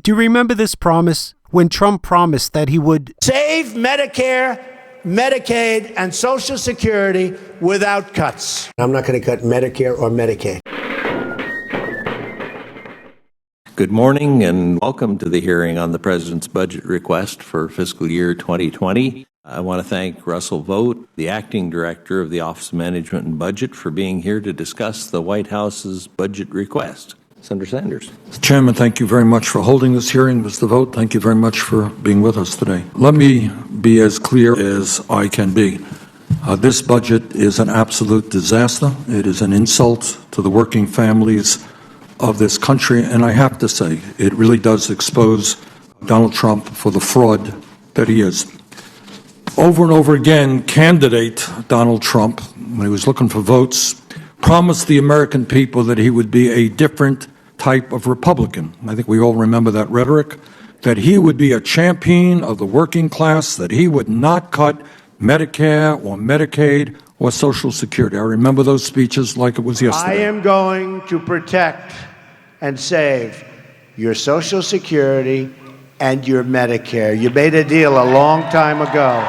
Do you remember this promise when Trump promised that he would save Medicare, Medicaid, and Social Security without cuts? I'm not going to cut Medicare or Medicaid. Good morning and welcome to the hearing on the President's budget request for fiscal year 2020. I want to thank Russell Vought, the Acting Director of the Office of Management and Budget, for being here to discuss the White House's budget request. Senator Sanders. Mr. Chairman, thank you very much for holding this hearing. Mr. Vought, thank you very much for being with us today. Let me be as clear as I can be. This budget is an absolute disaster. It is an insult to the working families of this country, and I have to say, it really does expose Donald Trump for the fraud that he is. Over and over again, candidate Donald Trump, when he was looking for votes, promised the American people that he would be a different type of Republican. I think we all remember that rhetoric, that he would be a champion of the working class, that he would not cut Medicare or Medicaid or Social Security. I remember those speeches like it was yesterday. I am going to protect and save your Social Security and your Medicare. You made a deal a long time ago.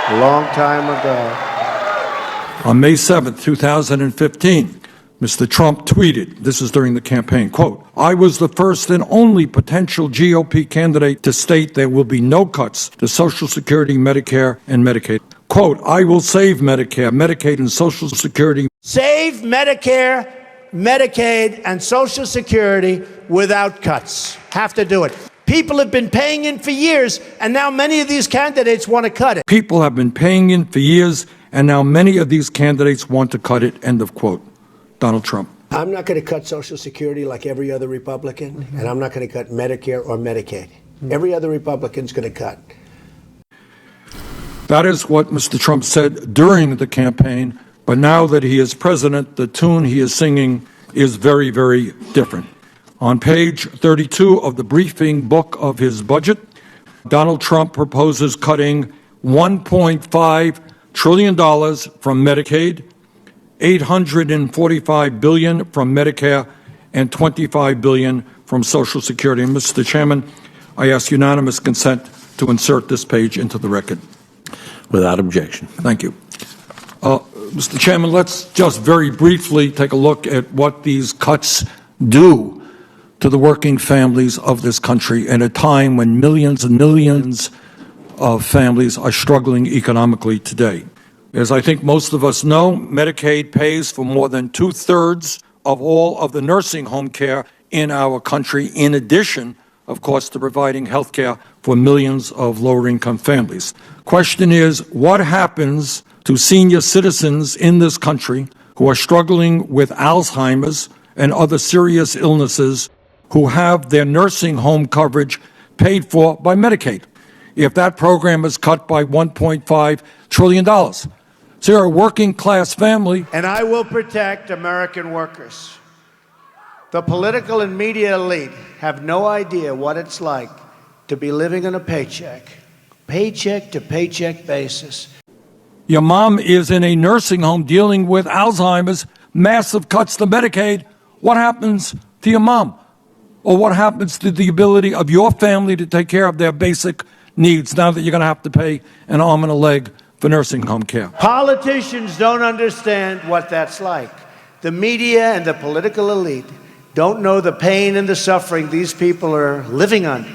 A long time ago. On May 7th, 2015, Mr. Trump tweeted, this is during the campaign, quote, "I was the first and only potential GOP candidate to state there will be no cuts to Social Security, Medicare, and Medicaid. Quote, I will save Medicare, Medicaid, and Social Security." Save Medicare, Medicaid, and Social Security without cuts. Have to do it. People have been paying in for years, and now many of these candidates want to cut it. People have been paying in for years, and now many of these candidates want to cut it, end of quote. Donald Trump. I'm not going to cut Social Security like every other Republican, and I'm not going to cut Medicare or Medicaid. Every other Republican's going to cut. That is what Mr. Trump said during the campaign, but now that he is president, the tune he is singing is very, very different. On page 32 of the briefing book of his budget, Donald Trump proposes cutting $1.5 trillion from Medicaid, $845 billion from Medicare, and $25 billion from Social Security. And Mr. Chairman, I ask unanimous consent to insert this page into the record. Without objection. Thank you. Mr. Chairman, let's just very briefly take a look at what these cuts do to the working families of this country at a time when millions and millions of families are struggling economically today. As I think most of us know, Medicaid pays for more than 2/3 of all of the nursing home care in our country, in addition, of course, to providing health care for millions of lower-income families. Question is, what happens to senior citizens in this country who are struggling with Alzheimer's and other serious illnesses who have their nursing home coverage paid for by Medicaid if that program is cut by $1.5 trillion? So you're a working-class family. And I will protect American workers. The political and media elite have no idea what it's like to be living on a paycheck to paycheck basis. Your mom is in a nursing home dealing with Alzheimer's, massive cuts to Medicaid. What happens to your mom? Or what happens to the ability of your family to take care of their basic needs now that you're going to have to pay an arm and a leg for nursing home care? Politicians don't understand what that's like. The media and the political elite don't know the pain and the suffering these people are living under.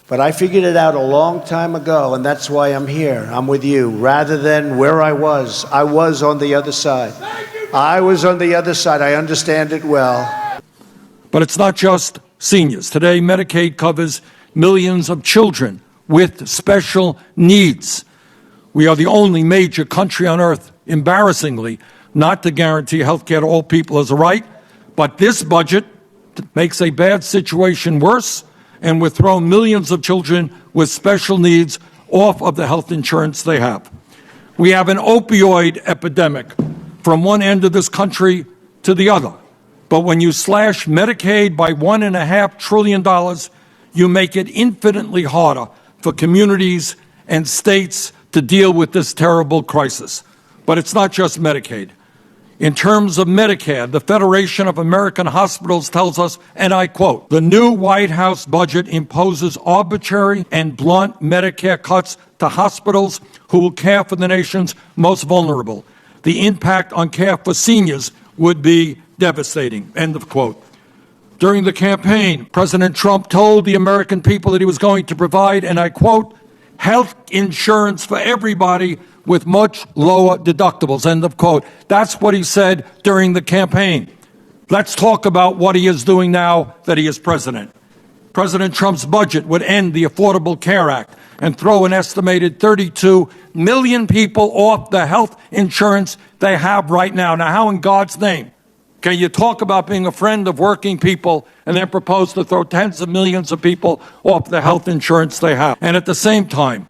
But I figured it out a long time ago, and that's why I'm here. I'm with you. Rather than where I was on the other side. I was on the other side. I understand it well. But it's not just seniors. Today, Medicaid covers millions of children with special needs. We are the only major country on earth, embarrassingly, not to guarantee health care to all people as a right. But this budget makes a bad situation worse, and would throw millions of children with special needs off of the health insurance they have. We have an opioid epidemic from one end of this country to the other. But when you slash Medicaid by $1.5 trillion, you make it infinitely harder for communities and states to deal with this terrible crisis. But it's not just Medicaid. In terms of Medicare, the Federation of American Hospitals tells us, and I quote, "The new White House budget imposes arbitrary and blunt Medicare cuts to hospitals who will care for the nation's most vulnerable. The impact on care for seniors would be devastating," end of quote. During the campaign, President Trump told the American people that he was going to provide, and I quote, "health insurance for everybody with much lower deductibles," end of quote. That's what he said during the campaign. Let's talk about what he is doing now that he is president. President Trump's budget would end the Affordable Care Act and throw an estimated 32 million people off the health insurance they have right now. Now, how in God's name can you talk about being a friend of working people and then propose to throw tens of millions of people off the health insurance they have? And at the same time,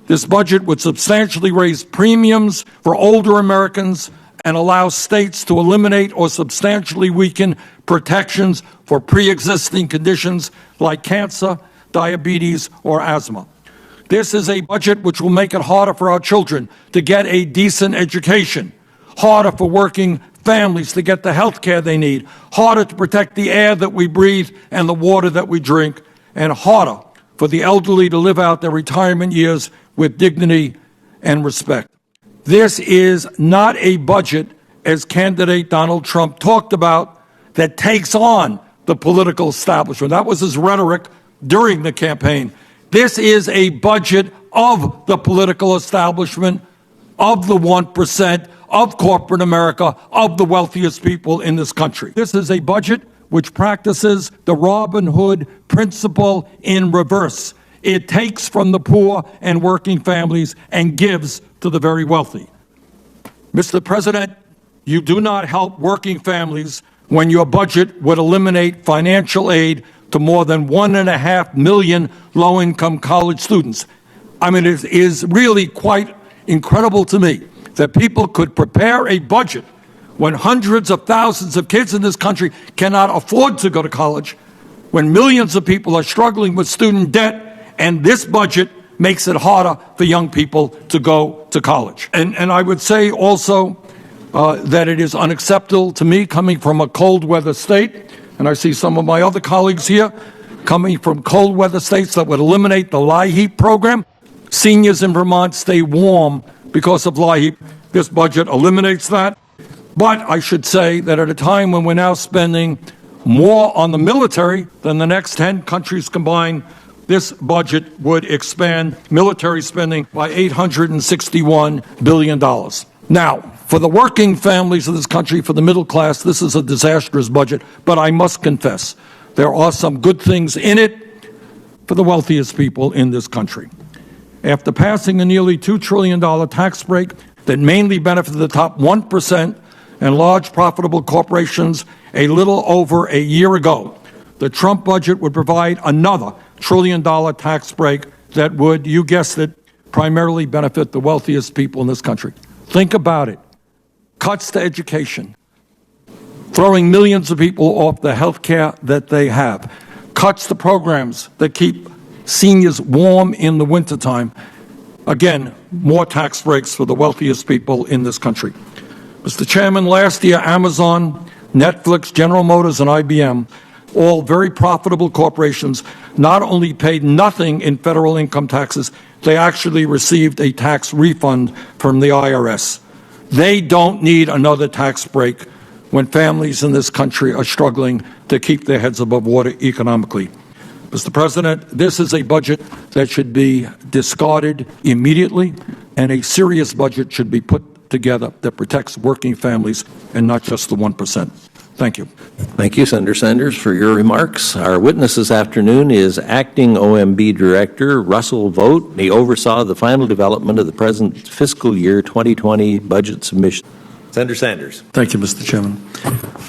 this budget would substantially raise premiums for older Americans and allow states to eliminate or substantially weaken protections for pre-existing conditions like cancer, diabetes, or asthma. This is a budget which will make it harder for our children to get a decent education, harder for working families to get the health care they need, harder to protect the air that we breathe and the water that we drink, and harder for the elderly to live out their retirement years with dignity and respect. This is not a budget, as candidate Donald Trump talked about, that takes on the political establishment. That was his rhetoric during the campaign. This is a budget of the political establishment, of the 1%, of corporate America, of the wealthiest people in this country. This is a budget which practices the Robin Hood principle in reverse. It takes from the poor and working families and gives to the very wealthy. Mr. President, you do not help working families when your budget would eliminate financial aid to more than 1.5 million low-income college students. I mean, it is really quite incredible to me that people could prepare a budget when hundreds of thousands of kids in this country cannot afford to go to college, when millions of people are struggling with student debt, and this budget makes it harder for young people to go to college. And I would say also that it is unacceptable to me, coming from a cold weather state, and I see some of my other colleagues here coming from cold weather states, that would eliminate the LIHEAP program. Seniors in Vermont stay warm because of LIHEAP. This budget eliminates that. But I should say that at a time when we're now spending more on the military than the next 10 countries combined, this budget would expand military spending by $861 billion. Now, for the working families of this country, for the middle class, this is a disastrous budget, but I must confess, there are some good things in it for the wealthiest people in this country. After passing a nearly $2 trillion tax break that mainly benefited the top 1% and large profitable corporations a little over a year ago, the Trump budget would provide another $1 trillion tax break that would, you guessed it, primarily benefit the wealthiest people in this country. Think about it. Cuts to education, throwing millions of people off the health care that they have, cuts to programs that keep seniors warm in the wintertime. Again, more tax breaks for the wealthiest people in this country. Mr. Chairman, last year, Amazon, Netflix, General Motors, and IBM, all very profitable corporations, not only paid nothing in federal income taxes, they actually received a tax refund from the IRS. They don't need another tax break when families in this country are struggling to keep their heads above water economically. Mr. President, this is a budget that should be discarded immediately, and a serious budget should be put together that protects working families and not just the 1%. Thank you. Thank you, Senator Sanders, for your remarks. Our witness this afternoon is Acting OMB Director Russell Vogt. He oversaw the final development of the present fiscal year 2020 budget submission. Senator Sanders. Thank you, Mr. Chairman.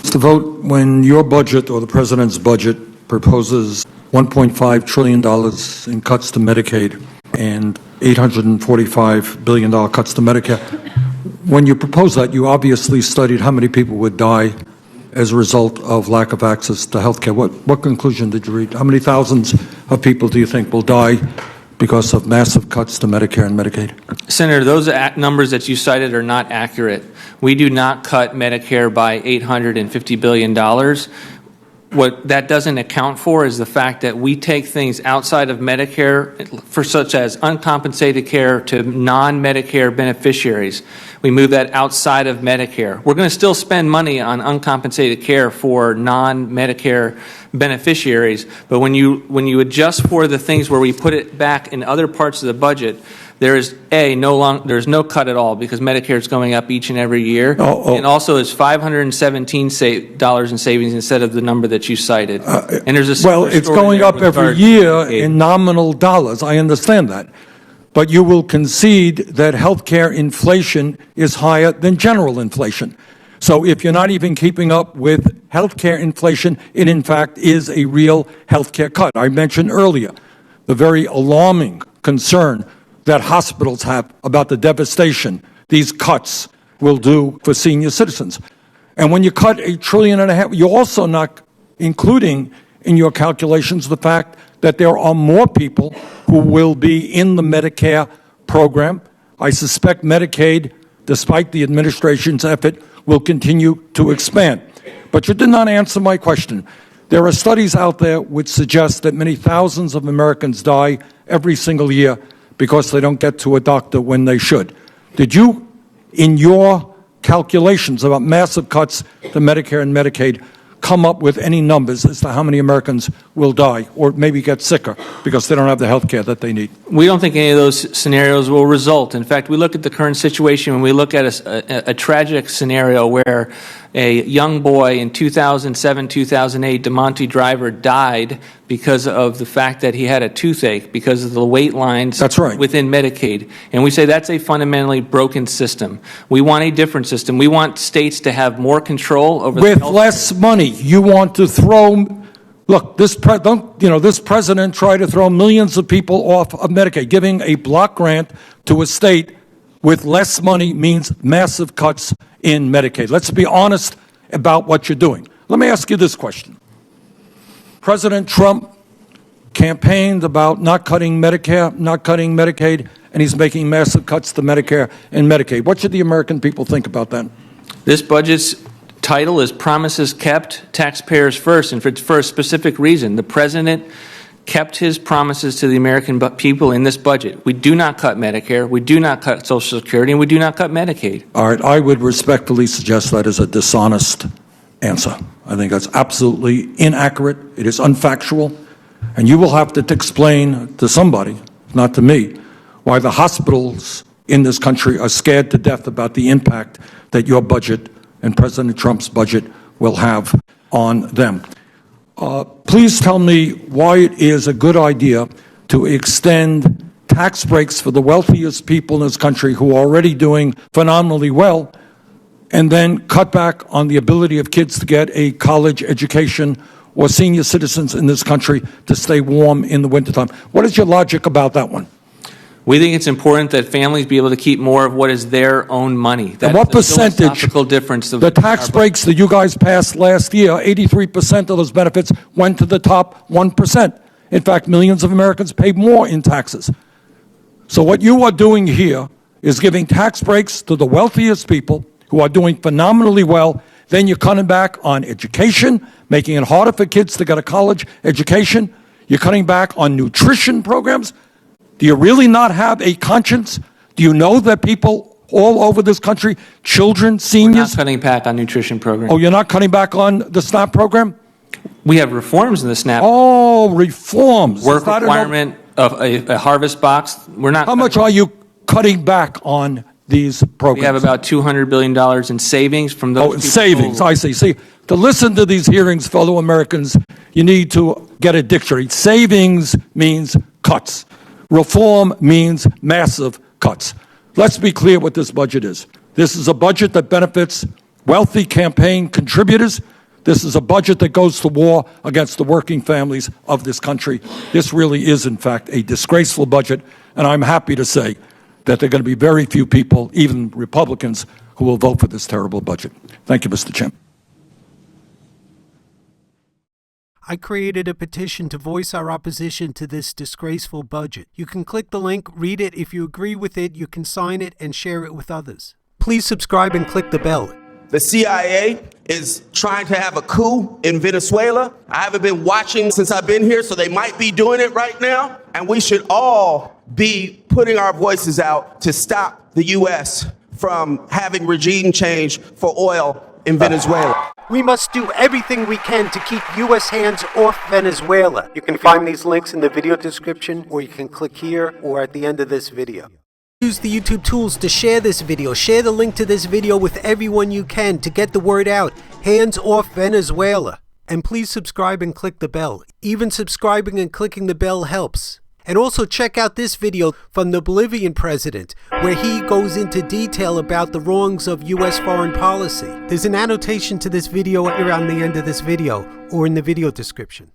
Mr. Vogt, when your budget or the President's budget proposes $1.5 trillion in cuts to Medicaid and $845 billion cuts to Medicare, when you propose that, you obviously studied how many people would die as a result of lack of access to health care. What conclusion did you reach? How many thousands of people do you think will die because of massive cuts to Medicare and Medicaid? Senator, those numbers that you cited are not accurate. We do not cut Medicare by $850 billion. What that doesn't account for is the fact that we take things outside of Medicare, for such as uncompensated care, to non-Medicare beneficiaries. We move that outside of Medicare. We're going to still spend money on uncompensated care for non-Medicare beneficiaries, but when you adjust for the things where we put it back in other parts of the budget, there's no cut at all, because Medicare is going up each and every year, and also it's $517 in savings instead of the number that you cited. And there's a well, it's going up every year in nominal dollars. I understand that, but you will concede that healthcare inflation is higher than general inflation. So if you're not even keeping up with healthcare inflation, it in fact is a real healthcare cut. I mentioned earlier the very alarming concern that hospitals have about the devastation these cuts will do for senior citizens. And when you cut $1.5 trillion, you're also not including in your calculations the fact that there are more people who will be in the Medicare program. I suspect Medicaid, despite the administration's effort, will continue to expand. But you did not answer my question. There are studies out there which suggest that many thousands of Americans die every single year because they don't get to a doctor when they should. Did you, in your calculations about massive cuts to Medicare and Medicaid, come up with any numbers as to how many Americans will die or maybe get sicker because they don't have the health care that they need? We don't think any of those scenarios will result. In fact, we look at the current situation when we look at a tragic scenario where a young boy in 2007, 2008, DeMonte Driver, died because of the fact that he had a toothache because of the wait lines within Medicaid. And we say that's a fundamentally broken system. We want a different system. We want states to have more control over with less money. You want to throw, look, this president tried to throw millions of people off of Medicaid. Giving a block grant to a state with less money means massive cuts in Medicaid. Let's be honest about what you're doing. Let me ask you this question. President Trump campaigned about not cutting Medicare, not cutting Medicaid, and he's making massive cuts to Medicare and Medicaid. What should the American people think about that? This budget's title is Promises Kept, Taxpayers First, and for a specific reason. The president kept his promises to the American people in this budget. We do not cut Medicare, we do not cut Social Security, and we do not cut Medicaid. All right, I would respectfully suggest that is a dishonest answer. I think that's absolutely inaccurate. It is unfactual, and you will have to explain to somebody, not to me, why the hospitals in this country are scared to death about the impact that your budget and President Trump's budget will have on them. Please tell me why it is a good idea to extend tax breaks for the wealthiest people in this country who are already doing phenomenally well, and then cut back on the ability of kids to get a college education or senior citizens in this country to stay warm in the wintertime. What is your logic about that one? We think it's important that families be able to keep more of what is their own money. That's and what percentage, philosophical difference of the tax breaks that you guys passed last year, 83% of those benefits went to the top 1%. In fact, millions of Americans pay more in taxes. So what you are doing here is giving tax breaks to the wealthiest people who are doing phenomenally well. Then you're cutting back on education, making it harder for kids to get a college education. You're cutting back on nutrition programs. Do you really not have a conscience? Do you know that people all over this country, children, seniors... We're not cutting back on nutrition programs. Oh, you're not cutting back on the SNAP program? We have reforms in the SNAP. Oh, reforms. Work requirement of a harvest box. We're not... How much are you cutting back on these programs? We have about $200 billion in savings from those... Oh, savings, I see. See, to listen to these hearings, fellow Americans, you need to get a dictionary. Savings means cuts. Reform means massive cuts. Let's be clear what this budget is. This is a budget that benefits wealthy campaign contributors. This is a budget that goes to war against the working families of this country. This really is, in fact, a disgraceful budget, and I'm happy to say that there are going to be very few people, even Republicans, who will vote for this terrible budget. Thank you, Mr. Chairman. I created a petition to voice our opposition to this disgraceful budget. You can click the link, read it. If you agree with it, you can sign it and share it with others. Please subscribe and click the bell. The CIA is trying to have a coup in Venezuela. I haven't been watching since I've been here, so they might be doing it right now. And we should all be putting our voices out to stop the U.S. from having regime change for oil in Venezuela. We must do everything we can to keep U.S. hands off Venezuela. You can find these links in the video description, or you can click here or at the end of this video. Use the YouTube tools to share this video. Share the link to this video with everyone you can to get the word out. Hands off Venezuela. And please subscribe and click the bell. Even subscribing and clicking the bell helps. And also check out this video from the Bolivian president, where he goes into detail about the wrongs of U.S. foreign policy. There's an annotation to this video around the end of this video or in the video description.